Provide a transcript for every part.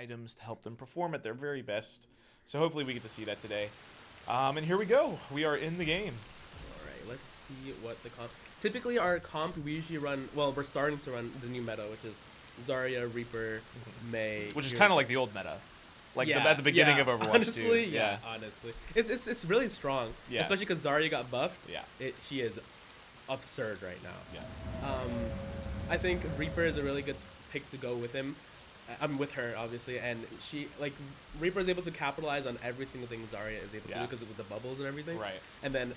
items to help them perform at their very best. So hopefully we get to see that today. And here we go. We are in the game. All right, let's see what the comp. Typically, our comp we usually run. Well, we're starting to run the new meta, which is Zarya, Reaper, Mei. Which is kind of like the old meta, like at the beginning of Overwatch. Honestly, too. honestly, it's really strong. Yeah. Especially because Zarya got buffed. Yeah. She is absurd right now. Yeah. I think Reaper is a really good pick to go with him. I'm with her, obviously, and Reaper is able to capitalize on every single thing Zarya is able to do because with the bubbles and everything. Right. And then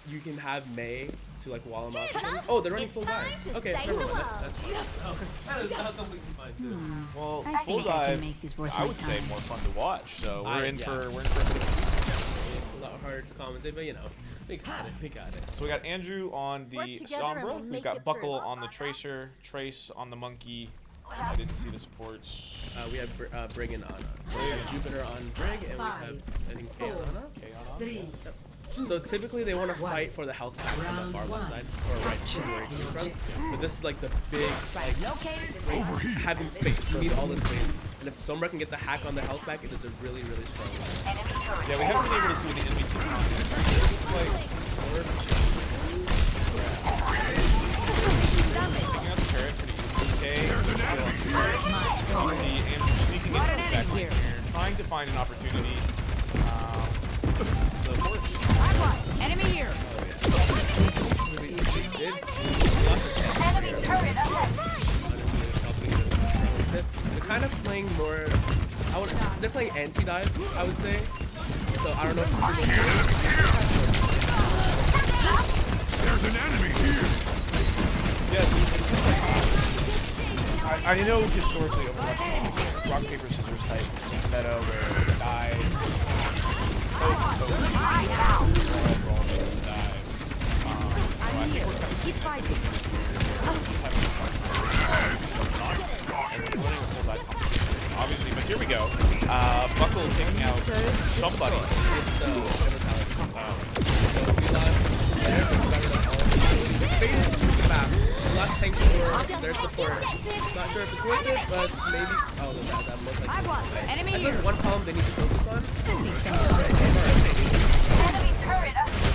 you can have Mei to like wall him off. Oh, they're running full dive. Okay, never mind. That's fine. That's completely fine too. Well, I full think I can dive, make this worth I my would say time. more fun to watch. So we're in for It's a lot hard to commentate, but you know, we got it. We got it. So we got Andrew on the Work together and Sombra. we'll We've make got it Buckle through. on the Tracer, Trace on the Monkey. I didn't see the supports. We have Brig and Ana. So we have Jupiter on Brig, and we have I think Kay on Ana. Okay, on. Yep. So typically they want to fight for the health pack on the far left side, or right where it came from. But this is like the big, like having space. You need all the space. And if Sombra can get the hack on the health pack, it is a really, really strong weapon. Yeah, we haven't been able to see what the enemy team is. Taking out the turret for the UTA. You see Andrew sneaking in from the back line here, trying to find an opportunity. The horse. Enemy here. Enemy turret ahead. They're kind of playing more. They're playing anti-dive, I would say. So I don't know if There's an enemy here. Yes. I know historically Overwatch rock paper scissors type meta where they die. Obviously, but here we go. Buckle taking out somebody. Last tank for their support. Not sure if it's worth it, but maybe. Oh, that looks like. Enemy I here. think one column they need to focus on. Enemy turret ahead.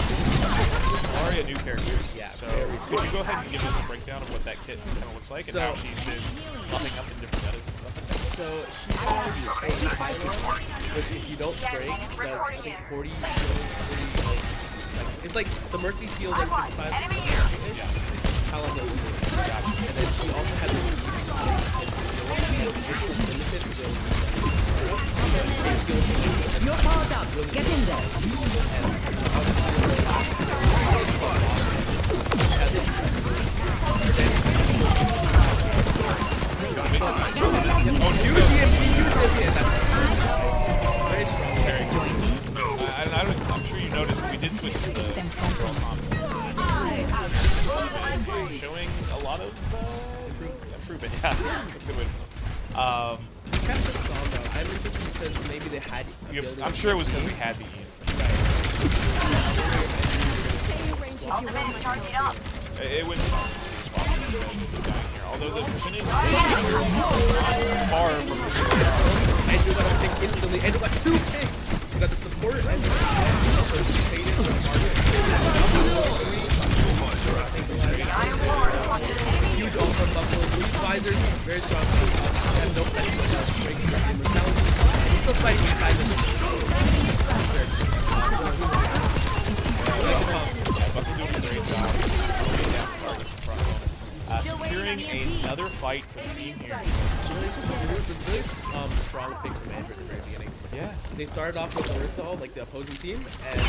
Already a new character. Yeah. So could you go ahead and give us a breakdown of what that kit kind of looks like and how she's been buffing up in different metas and stuff like that? So she has a pylon, which if you don't break, does I think 40 it's like the Mercy heals like 55. Enemy Pylon does and then she also has You're powered up. Get in there. I'm sure you noticed, but we did switch to the girl comp. Showing a lot of improvement. Yeah, that's a good way to put it. kind of just Sombra. I'm interested because maybe they had. I'm sure it was because we had the Ian. Ultimate charging up. It wouldn't although the percentage is far from Andrew got a pick instantly. Andrew got 2 picks. We got the support and the huge ult from Buffalo. 3 visors, very strong. And no flash. Breaking the immortality. He's still fighting behind him. Buffalo doing a great job. Securing another fight for the team here. It was a really strong pick from Andrew at the very beginning. Yeah. They started off with Orisa, like the opposing team, and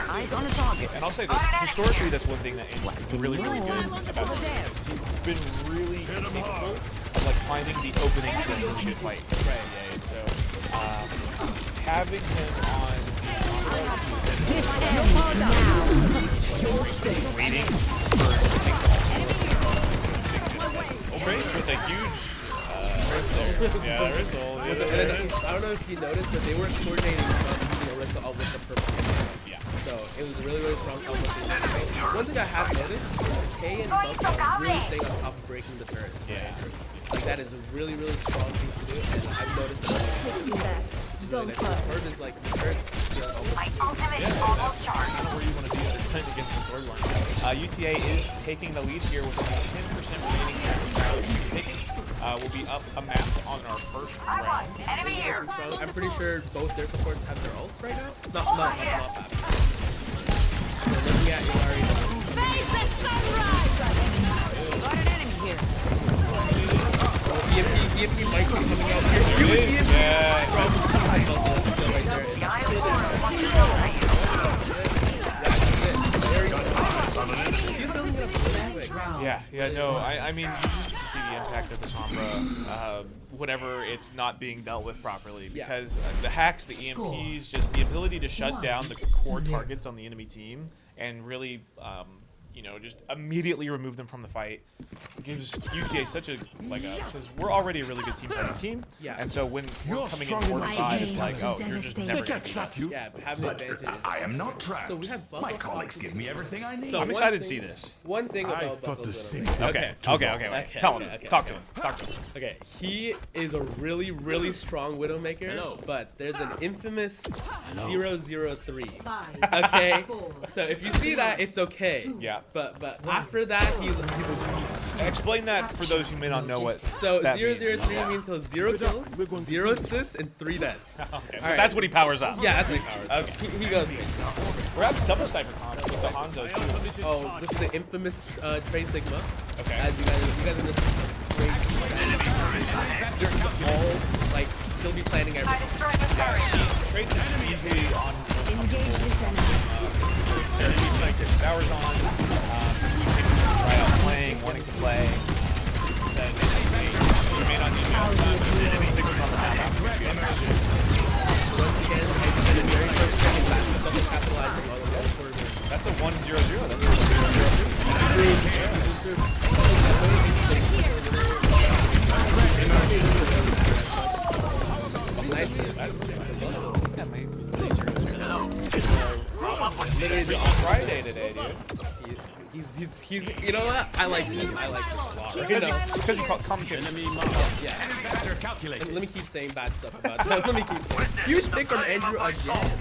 Eyes on the target. And I'll say this, historically that's one thing that Andrew's been really, really good about this. He's been really capable of like finding the opening for the shit fight. Right, yeah. So having him on This ends now. waiting for Trace with a huge yeah, Rizal. I don't know if you noticed, but they were coordinating Orisa all with the purple. Yeah. So it was a really, really strong combo. One thing I have noticed, Kay and Buff are really staying on top of breaking the turret. Yeah. Like that is a really, really strong thing to do, and I've noticed that Listen back. Don't Like, fuss. Bird is like Bird. My ultimate is almost charged. Kind of where you want to be defend against the third line. UTA is taking the lead here with only 10% remaining here. We'll be up a map on our first I round. want enemy here. I'm pretty sure both their supports have their ults right now. Not Fab. So looking at Ilari. Face the sunrise! Got an enemy here. EMP might be coming out here. Yeah. Behind the corner, want to know right Yeah, no, I mean, you just see the impact of the Sombra, whenever it's not being dealt with properly, because the hacks, the EMPs, just the ability to shut down the core targets on the enemy team and really, you know, just immediately remove them from the fight gives UTA such a, because we're already a really good team-fighting team, and so when we're coming in 4-5, it's like, oh, you're just never going to beat us. Yeah, but having the advantage. I am not trapped. So we have My colleagues give me everything I need. So I'm excited to see this. One thing about I thought the Buckle's same. Okay. Tell him. Talk to him. Okay, he is a really strong Widowmaker, but there's an infamous 003. Okay, so if you see that, it's okay. Yeah. But after that, he's a Explain that for those who may not know what so that 003 means. means he'll 0 kills, 0 assists, and 3 deaths. Okay, but Alright. that's what he powers up. Yeah, that's what he powers. Okay. He goes. We're at the double sniper comp with the Hanzo too. Oh, this is the infamous Trey Sigma. Okay. As you guys in this great. They're all like he'll be planning I everything. destroyed the turret. Trace is easily on Engage this enemy. he's like hours on. Right out playing, wanting to play. Then you may not need to enemy signals on the map. Once again, it's been a very close second back. Double capitalizing on the wall quarter. That's a 1-0-0. That's a 0-0. On Friday today, dude. He's you know what? I like this. I like this a lot. You know? Because you commentate. Yeah. Better calculate. Let me keep saying bad stuff about it. Let me keep huge pick from Andrew again.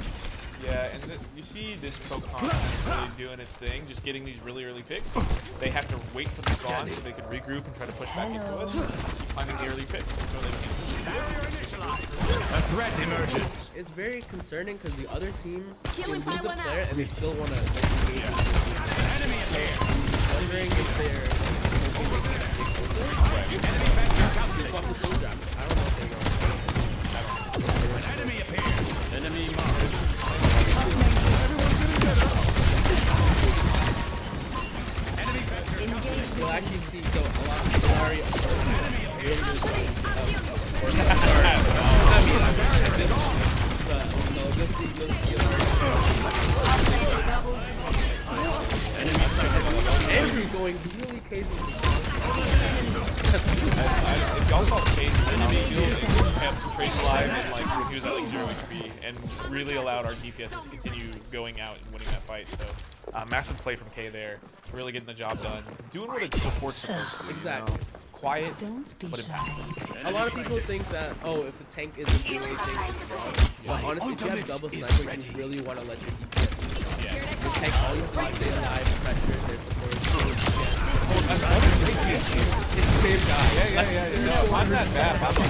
Yeah, and you see this Pokemon really doing its thing, just getting these really early picks. They have to wait for the spawn so they can regroup and try to push back into us. Keep finding the early picks until they can. A threat emerges. It's very concerning because the other team can Killing lose a by one player and they still want to engage. Enemy ahead. Wondering if they're Enemy appears. Enemy marked. Enemy vector calculated. You'll actually see so a lot of Solari Andrew going really crazy. If y'all saw Chase, enemy kept Trace alive and like he was at like 0 HP and really allowed our DPS to continue going out and winning that fight. So massive play from K there, really getting the job done, doing what a support's supposed to do. Exactly. You know? Quiet, Don't be but shy. impactful. A lot of people think that, oh, if the tank isn't doing anything, it's wrong. But honestly, if you have double sniper, you really want to let your DPS do it. Yeah. The tank all you want to stay alive, pressure, their support. It's the same guy. Yeah. No, I'm not bad. I'm not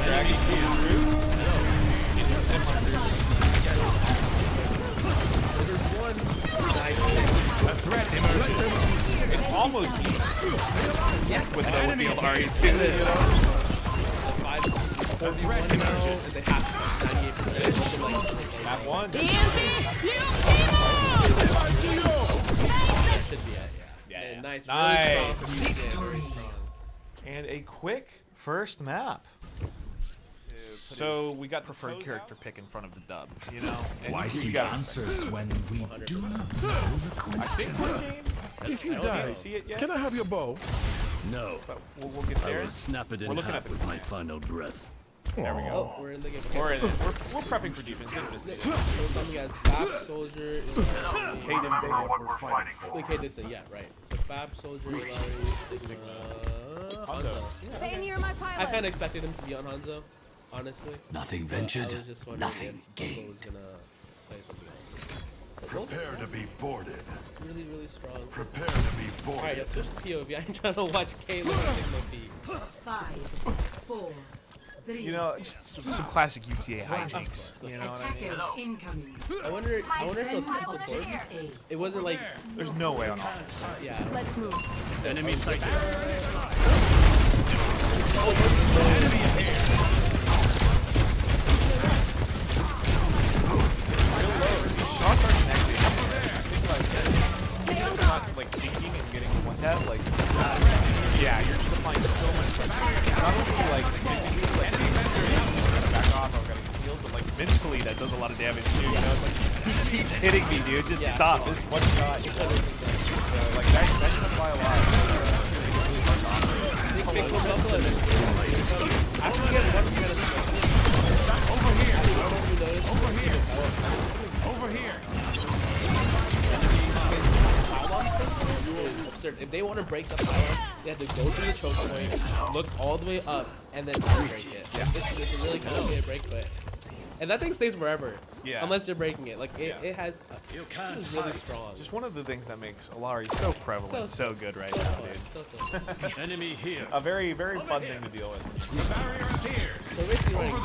dragging you through. There's one nice A threat emerges. It's almost easy. yeah, With the Ilari too, you know? a threat emerges. And they have 98%. Map 1. Yeah, nice. Nice. Really strong. Very strong. And a quick first map. So we got preferred character pick in front of the dub, you know? And Why you seek got answers when we do not know the question? If you I die, don't see it yet, can I have your bow? No, but we'll get I there. will snap it We're in looking at half the with my final breath. There we go. Oh, we're in the game. We're prepping for defense. So something as Fab Soldier, Cadence Day. Wait, Cadence, yeah, right. So Fab Soldier, Ilari, Sigma, Hanzo. Stay near my pilot. I kind of expected him to be on Hanzo. honestly. Nothing But ventured, I was just wondering nothing if gained. Funko was gonna play something else. But Soldier, Prepare to be boarded. really, really strong. Prepare to be Alright, boarded. let's switch to POV. I'm trying to watch Kayla Signal feed. 5, 4, 3. You know, just some classic UTA hijinks. You know what I mean? Attackers incoming. I wonder if My it'll friend triple leveled torch. here. It wasn't like, There's no way on offense. yeah. Let's move. Enemy sighted. Shots are connecting. I think like, even if they're not like thinking and getting one tap, like, yeah, you're just applying so much pressure. Not only like physically, like back off, I'm getting healed, but like mentally that does a lot of damage too. You know, it's like he keeps hitting me, dude. Just stop. This one shot. So like that should apply a lot. Big close muscle and I forget one minute. Over here. I don't know if you noticed. Over here. Absurd. If they want to break the pylon, they have to go to the choke point, look all the way up, and then break it. Yeah. It's a really kind of way to break, but and that thing stays forever. Yeah. Unless you're breaking it. Like it, Yeah. it has. You can't This is really hide. strong. Just one of the things that makes Alari so prevalent, so good right now, dude. So. Enemy here. A very, very fun thing to deal with. The barrier appears. So basically, running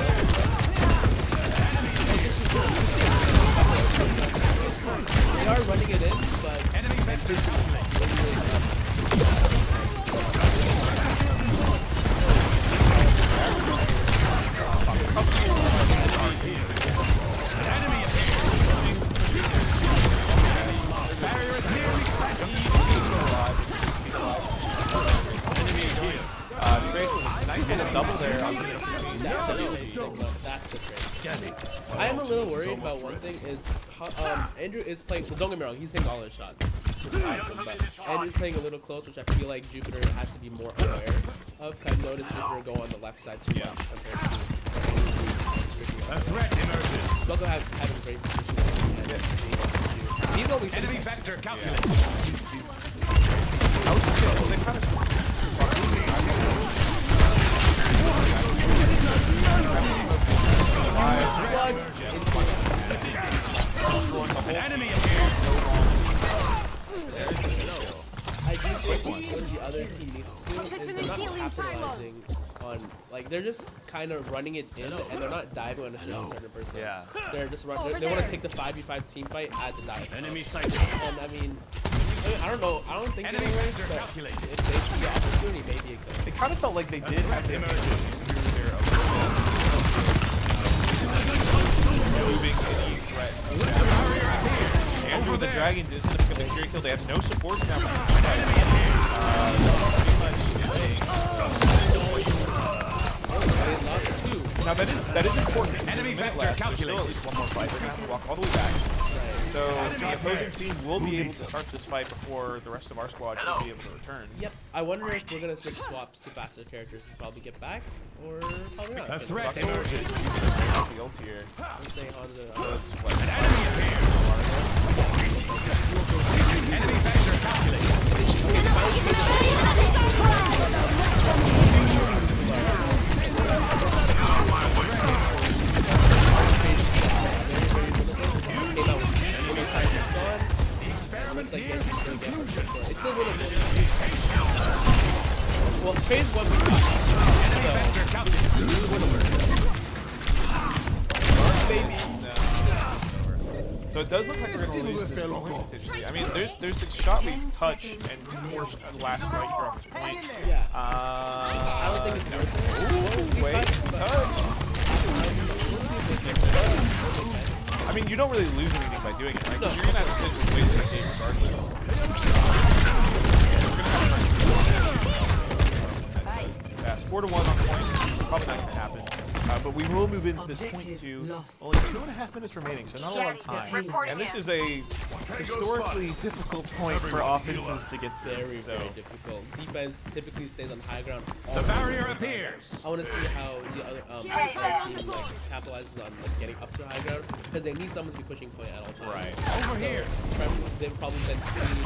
they are running it in, but Enemy vector. Enemy appears. Barrier is nearly Nice hit and double there. that's the trick. I am a little worried about one thing is Andrew is playing. So don't get me wrong, he's hitting all his shots, which is awesome. But Andrew's playing a little close, which I feel like Jupiter has to be more aware of. Cause I've noticed Jupiter go on the left side too much compared to. a threat emerges. Loco having great position. He's only Enemy vector calculated. I was just saying, they kind of slugs. An enemy appears. I do think what the other team needs to do is they're not capitalizing on, like, they're just kind of running it in and they're not diving on a certain person. Yeah. They're just they want to take the 5v5 team fight as a dive. Enemy sighted. And I mean, I don't know. I don't think Enemy it'll work, vector but calculated. if they see the opportunity, maybe it could. It kind of felt like they did have to moving any threat. Andrew with the Dragons is going to become a Fury kill. They have no support now. Now that is important. Enemy vector There's calculated. still at least one more fight. They're going to have to walk all the way back. So the opposing team will be able to start this fight before the rest of our squad should be able to return. Yep. I wonder if we're gonna switch swaps to faster characters and probably get back, or probably not. A threat emerges. The ult here. I'm saying Hanzo. So it's what? An enemy appears. Enemy vector calculated. It's a little bit. Well, phase one we got. Enemy vector calculated. Baby. So it does look like we're going to lose this point potentially. I mean, there's a shot we touch and force the last strike here off this point. Yeah. I I don't think it's worth it. Ooh, wait, touch. I mean, you don't really lose anything by doing it, right? 'Cause you're going to have to sit and wait for the game regardless. Fast 4-1 on point. Probably not going to happen. But we will move into this point two. Only 2.5 minutes remaining, so not a lot of time. And this is a historically difficult point for offenses to get Very, through. very difficult. Defense typically stays on high ground. The barrier appears. I want to see how the other team capitalizes on getting up to high ground because they need someone to be pushing point at all times. Right. Over here. They've probably been speed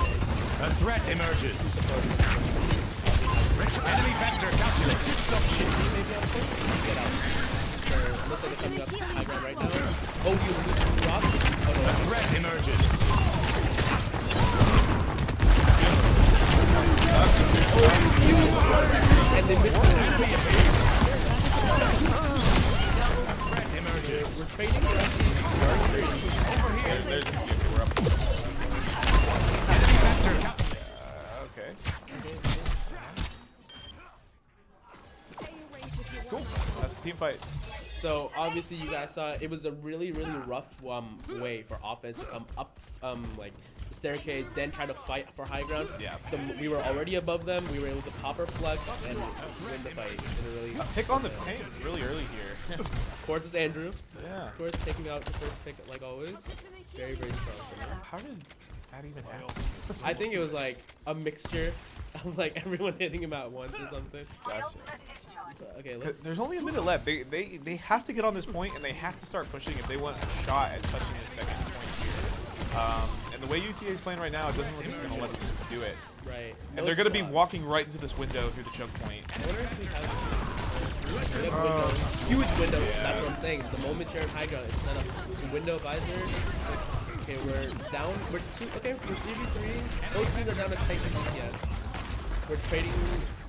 A threat emerges. Enemy vector calculated. maybe on point. Get out. So Oh, you dropped? Oh, no. Threat emerges. And then missed Threat emerges. We're trading for There's we're up. Okay. Cool. That's the team fight. So obviously you guys saw it was a really rough way for offense to come up like the staircase, then try to fight for high ground. Yeah. We were already above them. We were able to pop our flex and win the fight. In a really Pick on the paint really early here. Of course, it's Andrew. Yeah. Of course, taking out the first pick like always. Very strong for him. How did that even happen? I think it was like a mixture of like everyone hitting him at once or something. Gotcha. Okay, let's. There's only a minute left. They have to get on this point and they have to start pushing if they want a shot at touching the second point here. And the way UTA is playing right now, it doesn't look like they're gonna let them do it. Right. And they're gonna be walking right into this window through the choke point. I wonder if we have huge window. That's what I'm saying. The moment you're in high ground, it's set up. The window visor. Okay, we're down. We're 3v3. Both teams are down to tank and DPS. We're trading.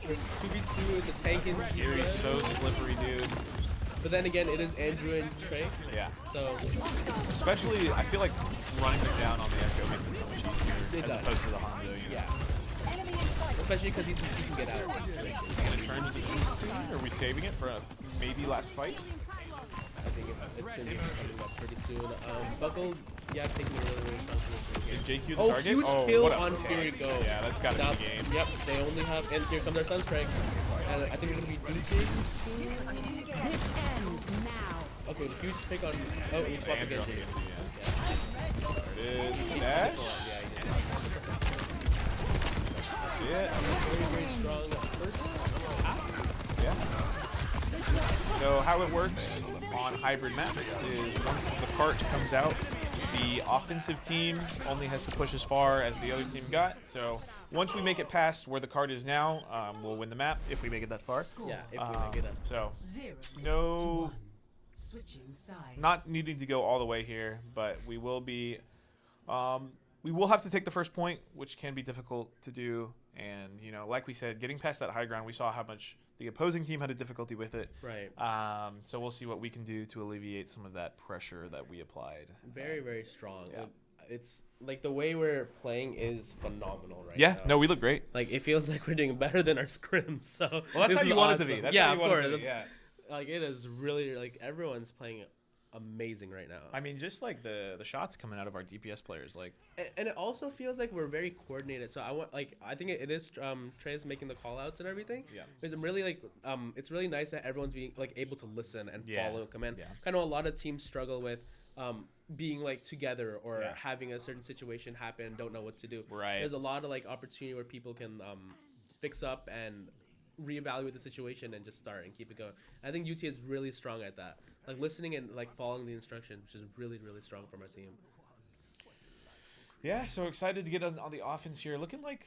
We're 2v2 with the tank and Gary's DPS. so slippery, dude. But then again, it is Andrew and Trey. Yeah. So Especially, I feel like running them down on the echo makes it so much easier It as does. opposed to the Honda. You know? yeah. Especially because he can get out. Is he gonna turn to the east? Are we saving it for a maybe last fight? I think it's gonna be coming up pretty soon. Buckle, yeah, taking a really strong position here. Is JQ the Oh, target? huge Oh, kill what a on pick. Fury Go. Yeah, that's gotta Now, be the game. Yep, they only have, and here comes our Sunstrike. And I think we're gonna be duping. This ends now. Okay, huge pick on. Oh, we swapped Andrew again. on the end of the end. There it is. Dash. Yeah, he did. That's it. Very strong first half. Yeah. So how it works on hybrid maps is once the cart comes out, the offensive team only has to push as far as the other team got. So once we make it past where the cart is now, we'll win the map if we make it that far. Yeah, if we make it up. So 0 no, 1. Switching sides. not needing to go all the way here, but we will be. We will have to take the first point, which can be difficult to do. And, you know, like we said, getting past that high ground, we saw how much the opposing team had a difficulty with it. Right. So we'll see what we can do to alleviate some of that pressure that we applied. Very strong. Yeah. Like, it's like the way we're playing is phenomenal right Yeah, now. no, we look great. Like it feels like we're doing better than our scrims. So Well, that's this how is you want it to awesome. be. That's yeah, how you of want it course. to be. Yeah. Like it is really like everyone's playing amazing right now. I mean, just like the shots coming out of our DPS players, like And it also feels like we're very coordinated. So I think it is Trey's making the call outs and everything. Yeah. It's really like it's really nice that everyone's being like able to listen and Yeah. follow command. Yeah. Kind of a lot of teams struggle with being like together or Yeah. having a certain situation happen and don't know what to do. Right. There's a lot of like opportunity where people can fix up and reevaluate the situation and just start and keep it going. I think UT is really strong at that. Like listening and like following the instruction, which is really strong from our team. yeah. So excited to get on the offense here. Looking like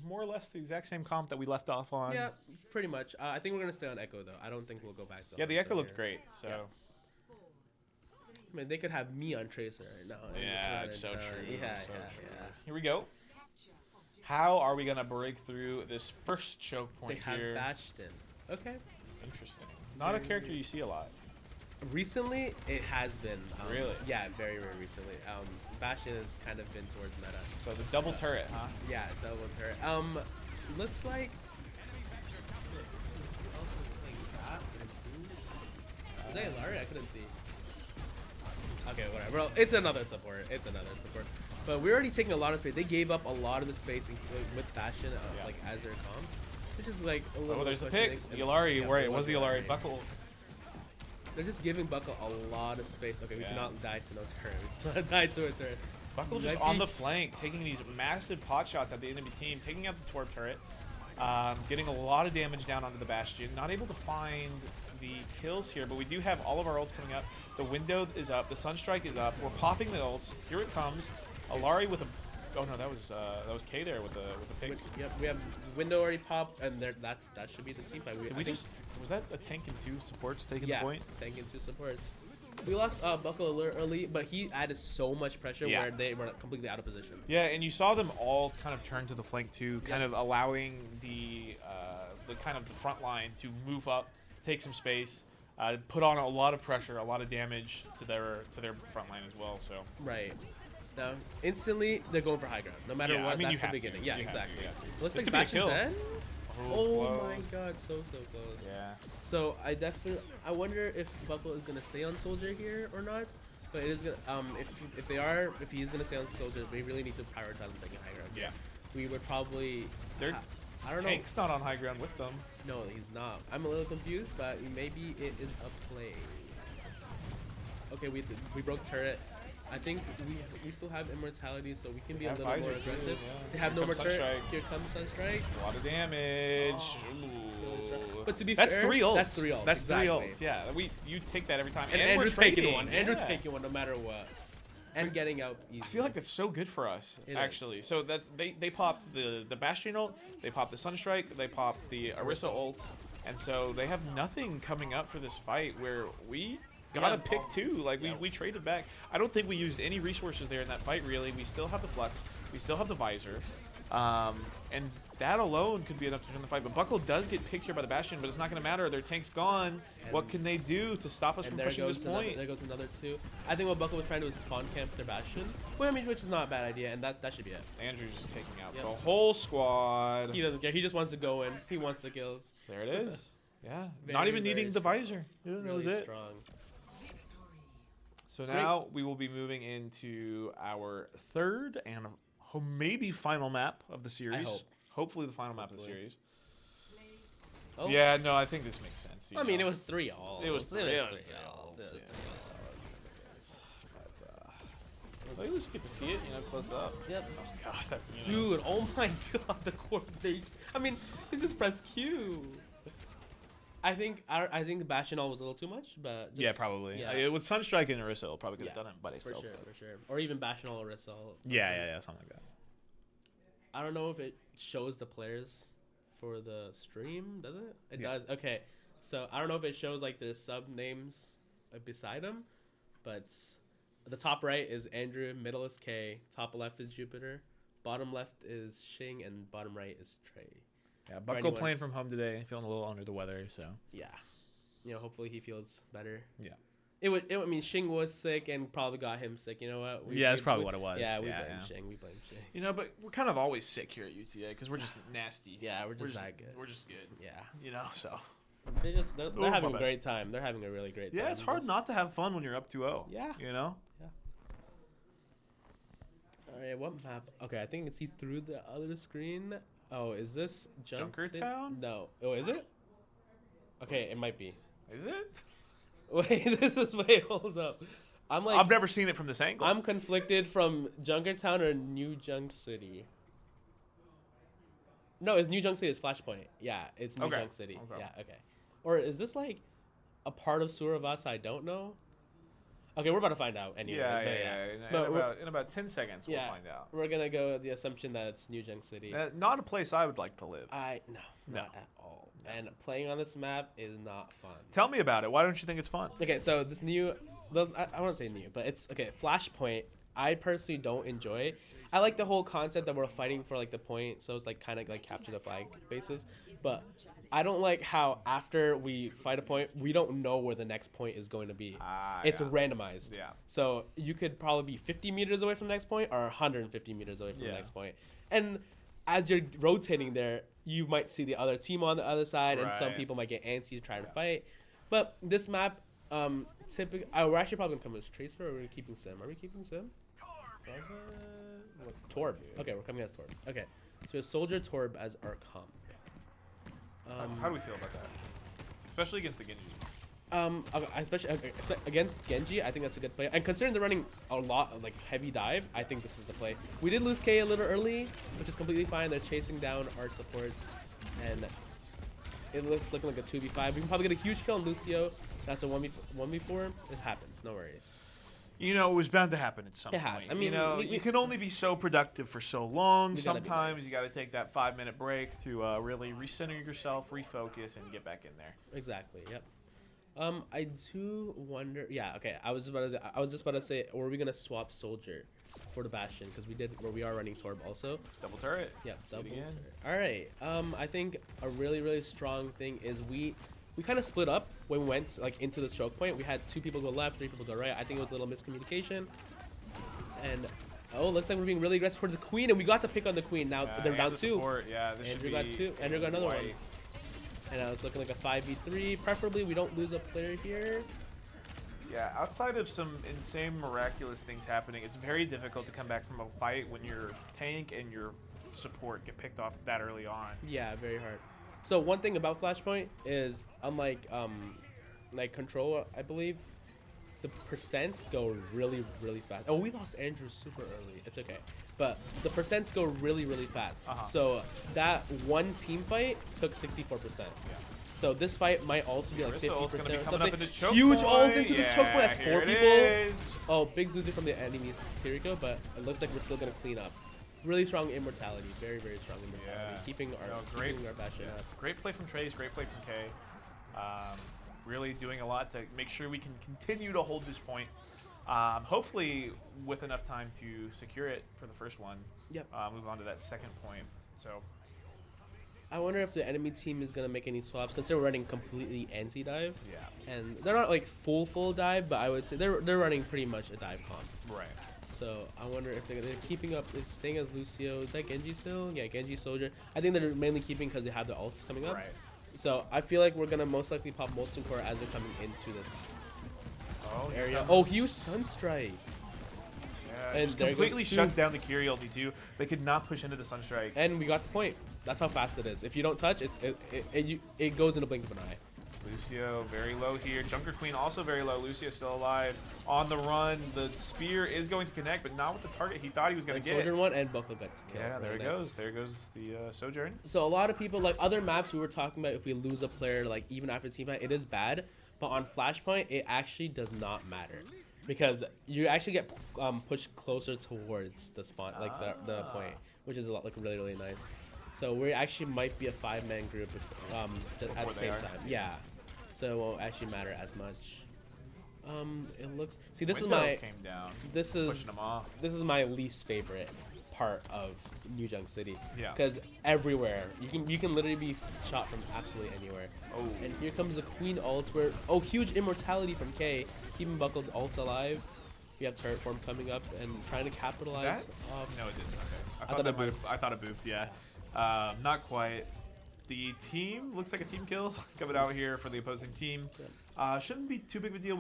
more or less the exact same comp that we left off on. Yeah, pretty much. I think we're gonna stay on Echo though. I don't think we'll go back to. Yeah, the Hunter Echo looked here. great. So. Yeah. I mean, they could have me on Tracer right now. and just Yeah, run it's it so down. true. Yeah, so yeah, true. yeah. Here we go. How are we gonna break through this first choke They point have here? Bastion. Okay. Interesting. Not a character you see a lot. Recently, it has been. Really? Yeah, very recently. Bastion has kind of been towards meta. So the double turret, huh? Yeah, double turret. Looks like. Is that Larry? I couldn't see. Okay, whatever. Well, it's another support. But we're already taking a lot of space. They gave up a lot of the space with Bastion, Yeah. like as their comp, which is like a little. Oh, there's the frustrating. pick. Yulari, Yeah, where it it was the Yulari. Yulari. Buckle. They're just giving Buckle a lot of space. Okay, we Yeah. cannot die to no turret. We cannot die to a turret. Buckle just on the flank, taking these massive pot shots at the enemy team, taking out the Torp turret, getting a lot of damage down onto the Bastion. Not able to find the kills here, but we do have all of our ults coming up. The window is up. The Sunstrike is up. We're popping the ults. Here it comes. Alari with a... Oh no, that was K there with the pick. Yep, we have window already popped, and that should be the team fight. Did we just... Was that a tank and two supports taking yeah, the point? tank into supports. We lost Buckle a little early, but he added so much pressure Yeah. where they were completely out of position. Yeah, and you saw them all kind of turn to the flank too, kind of allowing the kind of the front line to move up, take some space, put on a lot of pressure, a lot of damage to their front line as well. So Right. Now, instantly, they're going for high ground. No matter Yeah, what, I mean, you that's the have to. beginning. Yeah, You have to, exactly. yeah. Looks This like could be a Bastion's kill. dead. Oh my close. god, so close. Yeah. So I wonder if Buckle is gonna stay on Soldier here or not. But it is gonna if he's gonna stay on Soldier, we really need to prioritize him taking high ground. Yeah. We would probably. They're I don't know. Tank's not on high ground with them. No, he's not. I'm a little confused, but maybe it is a play. Okay, we broke turret. I think we still have immortality, so we can be a have little more visor too, aggressive. yeah. They have Here no more comes turret. Sunstrike. Here comes Sunstrike. A lot of damage. Oh. Ooh. But to be that's fair, 3 ults. that's 3 ults, That's exactly. 3 ults. Yeah, you take that every time. And we're Andrew's taking trading. one. Andrew's Yeah. taking one no matter what. And getting out easy. I feel like that's so good for us, It actually. is. So that's they popped the Bastion ult, they popped the Sunstrike, they popped the Orisa ult, and so they have nothing coming up for this fight where we gotta pick two. Like we traded back. I don't think we used any resources there in that fight really. We still have the Flux, we still have the Visor, and that alone could be enough to turn the fight. But Buckle does get picked here by the Bastion, but it's not gonna matter. Their tank's gone. What can they do to stop us And from there pushing goes this another, point? there goes another 2. I think what Buckle was trying to do was spawn camp their Bastion. Well, I mean, which is not a bad idea, and that should be it. Andrew's just taking out Yep. the whole squad. He doesn't care. He just wants to go in. He wants the kills. There it is. Yeah. Very, Not even very needing the strong. visor. Yeah, that Really was it. strong. So now we will be moving into our third and maybe final map of the series. hope. Hopefully the final map of the Hopefully. series. Oh. Yeah, no, I think this makes sense. you I mean, know. it was 3 all. It was 3 alls, three yeah. alls. It was 3 But, at least you get to see it, close up. Yep. Oh, God, Dude, oh my god, the coordination. I mean, he just pressed Q. I think Bastion all was a little too much, but just, Yeah, probably. Yeah, With Sunstrike and Orisa, it'll probably could have Yeah, done it by for itself. sure, for sure. Or even Bastion all or Risol. Yeah, something like that. I don't know if it shows the players for the stream, does it? It Yeah. does. Okay, so I don't know if it shows like their sub names beside them, but the top right is Andrew, middle is K, top left is Jupiter, bottom left is Shing, and bottom right is Trey. Yeah, Buckle anyone- playing from home today, feeling a little under the weather, so. Yeah, hopefully he feels better. Yeah. I mean, Shing was sick and probably got him sick. You know what? Yeah, that's probably what it was. Yeah, we Yeah, blame yeah. Shing. We blame Shing. But we're kind of always sick here at UTA because we're just nasty. Yeah, we're just that good. We're just good. Yeah. So. They're my having a bad. great time. They're having a really great time. Yeah, it's hard Just- not to have fun when you're up 2-0. Yeah. All right, what map? Okay, I think I can see through the other screen. Oh, is this Junkertown? No. Oh, is it? Okay, it might be. Is it? Wait, wait, hold up. I'm like, I've never seen it from this angle. I'm conflicted from Junkertown or New Junk City. No, it's New Junk City. It's Flashpoint. Yeah, it's New Okay. Junk City. Okay. Yeah, okay. Or is this like a part of Suravas I don't know? Okay, we're about to find out anyway. Yeah. But In about 10 seconds, we'll find out. We're gonna go with the assumption that it's New Junk City. Not a place I would like to live. No, not at all. And playing on this map is not fun. Tell me about it. Why don't you think it's fun? Okay, so this new, I won't say new, but it's okay. Flashpoint, I personally don't enjoy. I like the whole concept that we're fighting for like the point, so it's like kind of like capture the flag basis. But I don't like how after we fight a point, we don't know where the next point is going to be. It's Yeah. randomized. Yeah. So you could probably be 50 meters away from the next point or 150 meters away from the Yeah. next point. And as you're rotating there, you might see the other team on the other side, and some Right. people might get antsy to try to fight. But this map, typically, we're actually probably gonna come with Tracer, or we're keeping Sim. Are we keeping Sim? Torb. Okay, we're coming as Torb. Okay, so we have Soldier Torb as our comp. How do we feel about that? Especially against the Genji. Especially against Genji, I think that's a good play. And considering they're running a lot of like heavy dive, I think this is the play. We did lose K a little early, which is completely fine. They're chasing down our supports, and it looks looking like a 2v5. We can probably get a huge kill on Lucio. That's a 1v4. It happens. No worries. It was bound to happen at some It point. has. I mean, you can only be so productive for so long. We gotta be Sometimes nice. you got to take that 5-minute break to really recenter yourself, refocus, and get back in there. Exactly. Yep. I do wonder. Yeah, okay. I was just about to say, or are we gonna swap Soldier for the Bastion? Because we are running Torb also. Double turret. Yeah, double again. turret. All right. I think a really strong thing is we kind of split up when we went like into this choke point. We had 2 people go left, 3 people go right. I think it was a little miscommunication. And oh, looks like we're being really aggressive towards the Queen, and we got the pick on the Queen. Now they're down 2. Yeah, this Andrew should got be 2. Andrew got another one. white. And now it's looking like a 5v3. Preferably, we don't lose a player here. Yeah, outside of some insane miraculous things happening, it's very difficult to come back from a fight when your tank and your support get picked off that early on. Yeah, very hard. So one thing about Flashpoint is, unlike like Control, I believe, the percents go really fast. Oh, we lost Andrew super early. It's okay. But the percents go really fast. So that one team fight took 64%. Yeah. So this fight might also be like 50% Grissel's gonna be or coming up something. in this choke Huge point. ult into this choke point. That's 4 Here it people. is. Oh, big Zuzu from the enemy's Kiriko, but it looks like we're still gonna clean up. Really strong immortality. Very strong immortality. Yeah. Keeping our Bastion up. Great play from Trace. Great play from K. Really doing a lot to make sure we can continue to hold this point. Hopefully with enough time to secure it for the first one. Yep. Move on to that second point. So I wonder if the enemy team is gonna make any swaps, considering we're running completely anti-dive. yeah. And they're not like full dive, but I would say they're running pretty much a dive comp. Right. So I wonder if they're keeping up, they're staying as Lucio. Is that Genji still? Yeah, Genji Soldier. I think they're mainly keeping because they have the ults coming up. Right. So I feel like we're gonna most likely pop Molten Core as they're coming into this Oh, area. Oh, huge Sunstrike. Yeah, And just there completely goes shut two. down the Kyrie ulti too. They could not push into the Sunstrike. And we got the point. That's how fast it is. If you don't touch, it goes in a blink of an eye. Lucio very low here. Junker Queen also very low. Lucio still alive. On the run. The spear is going to connect, but not with the target he thought he was going to get. Sojourn one and Buckle got killed. Yeah, there right it goes. There goes the Sojourn. So a lot of people, like other maps we were talking about, if we lose a player, like even after team fight, it is bad. But on Flashpoint, it actually does not matter. Because you actually get pushed closer towards the spawn, like the point, which is a lot, like really nice. So we actually might be a 5-man group at the same time. Yeah. So it won't actually matter as much. It looks. See, this Window is my. came down, This is pushing them off. this is my least favorite part of New Junk City. Yeah. Because everywhere you can literally be shot from absolutely anywhere. Oh. And here comes the Queen ult where huge immortality from K, keeping Buckle's ult alive. We have turret form coming up and trying to capitalize off. No, it didn't. Okay. I thought it booped. I thought it booped. Yeah. Not quite. The team looks like a team kill coming out here for the opposing team. Shouldn't be too big of a deal.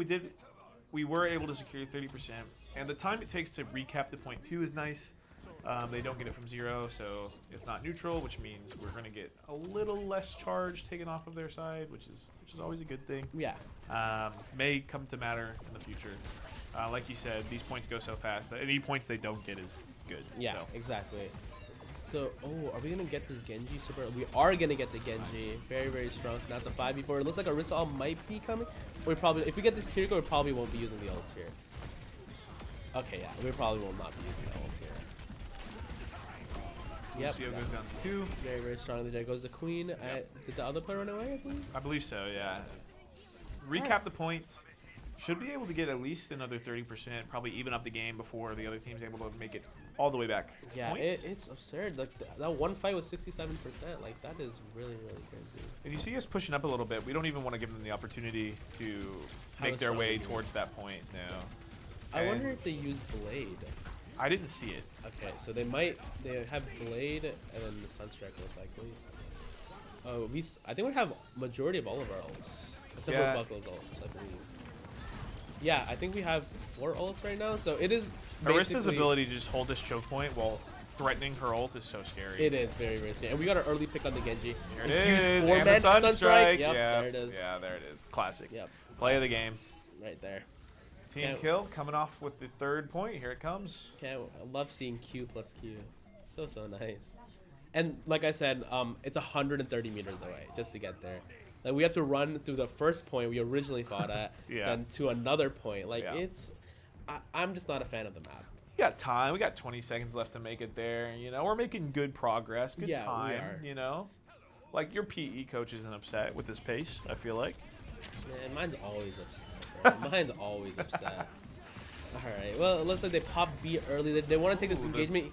We were able to secure 30%, and the time it takes to recap the point 2 is nice. They don't get it from 0, so it's not neutral, which means we're going to get a little less charge taken off of their side, which is always a good thing. Yeah. May come to matter in the future. Like you said, these points go so fast that any points they don't get is good. Yeah, so. exactly. So, are we gonna get this Genji super? We are gonna get the Genji. Very strong. So now it's a 5v4. It looks like Arisa ult might be coming. We probably, if we get this Kiriko, we probably won't be using the ult here. Okay, yeah, we probably will not be using the ult here. Yep. Lucio goes down to 2. Very strong. There goes the Queen. Did the other player run away, I believe? I believe so, yeah. Recap the point. Should be able to get at least another 30%, probably even up the game before the other team's able to make it all the way back. Yeah, it's absurd. Like that one fight was 67%. Like that is really crazy. And you see us pushing up a little bit. We don't even want to give them the opportunity to make their way towards that point. No. I wonder if they use Blade. I didn't see it. Okay, so they have Blade and then the Sunstrike most likely. I think we have majority of all of our ults. Except for Buckle's ults, I believe. Yeah, I think we have 4 ults right now, so it is Arista's ability to just hold this choke point while threatening her ult is so scary. It is very scary. And we got an early pick on the Genji. Here it is, huge and the Sunstrike. Yep, yeah, there it is. Yeah, there it is. Classic. Yep. Play of the game. Right there. Team kill coming off with the 3rd point. Here it comes. I love seeing Q plus Q. So nice. And like I said, it's 130 meters away just to get there. Like we have to run through the first point we originally fought at, then to another point. Like I'm just not a fan of the map. We got time. We got 20 seconds left to make it there. You know, we're making good progress. Good time. We are. You know, like your PE coach isn't upset with this pace. I feel like. Man, mine's always upset. Bro. Mine's always upset. Alright, well, it looks like they popped B early. They want to take this engagement.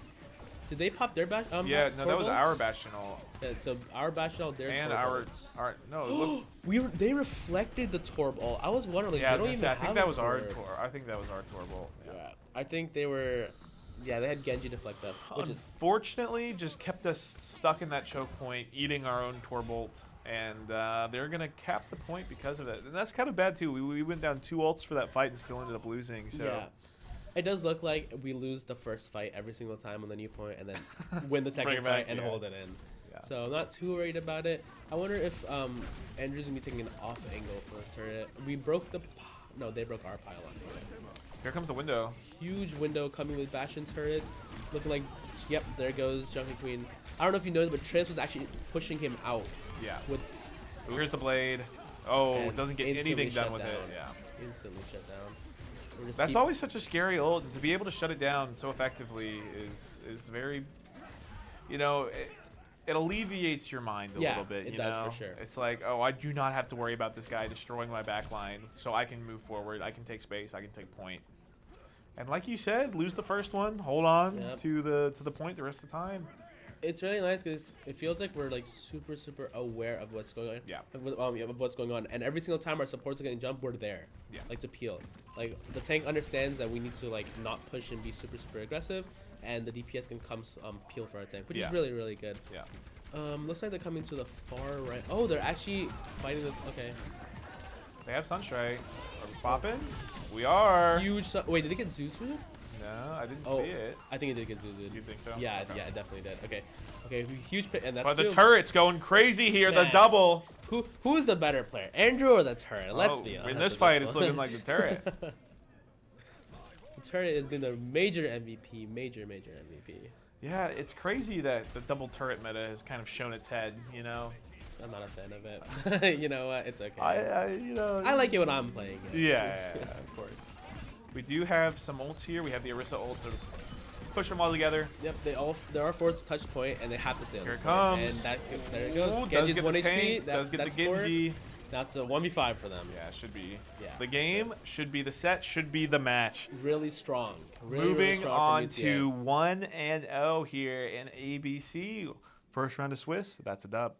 Did they pop their bash? Yeah, no, that was our Bastion ult. Yeah, so our Bastion ult, their And Torb our no, look. they reflected the Torb ult. I was wondering, like, Yeah, they don't even I think have that a was our Torb. Tor. I think that was our Torb ult. Yeah, I think they were. Yeah, they had Genji deflect up, which is Unfortunately, just kept us stuck in that choke point, eating our own Torbolt, and they're gonna cap the point because of it. And that's kind of bad too. We went down 2 ults for that fight and still ended up losing. So. yeah. It does look like we lose the first fight every single time on the new point, and then win the second it fight back, and yeah. hold it in. Yeah. So I'm not too worried about it. I wonder if Andrew's gonna be taking an off angle for the turret. We broke the. No, they broke our pylon. Here comes the window. Huge window coming with Bastion turrets. Looking like, yep, there goes Junkie Queen. I don't know if you noticed, but Trance was actually pushing him out. Yeah. With Ooh, here's the blade. Oh, and it doesn't get instantly anything done shut with down. it. Yeah. Instantly shut down. We're just That's keep- always such a scary ult. To be able to shut it down so effectively is very, you know, it alleviates your mind a little bit. it You does know? for sure. It's like, oh, I do not have to worry about this guy destroying my backline, so I can move forward. I can take space. I can take point. And like you said, lose the first one, hold on Yep. to the point the rest of the time. It's really nice because it feels like we're like super aware of what's going on. Yeah. Of what's going on, and every single time our supports are getting jumped, we're there. Yeah. Like to peel. Like the tank understands that we need to like not push and be super aggressive, and the DPS can come peel for our tank, which Yeah. is really good. Yeah. Looks like they're coming to the far right. Oh, they're actually fighting this. Okay. They have Sunstrike. Are we popping? We are. Huge. Wait, did it get Zuzu? No, I didn't Oh, see it. I think it did get Zuzu. You think so? Yeah, Okay. yeah, it definitely did. Okay. Okay, huge pit, and that's But the two. turret's going crazy here. The Man. double. Who's the better player, Andrew or the turret? Let's Oh, be honest. in this with fight, it's one. looking like the turret. The turret has been the major MVP, major MVP. Yeah, it's crazy that the double turret meta has kind of shown its head, you know? I'm not a fan of it. You know what? It's okay. I like it when I'm playing it. Yeah, of course. We do have some ults here. We have the Orisa ult to push them all together. Yep, there are forced touch point, and they have to stay on Here this it point. comes. And there it Ooh, goes. does Genji's get 1 the HP. tank, does get the That's 4. Genji. That's a 1v5 for them. Yeah, should be. Yeah, The game should be the set, should be the match. Really strong. Really Moving strong on from UTA. to 1-0 here in ABC. First round of Swiss, that's a dub.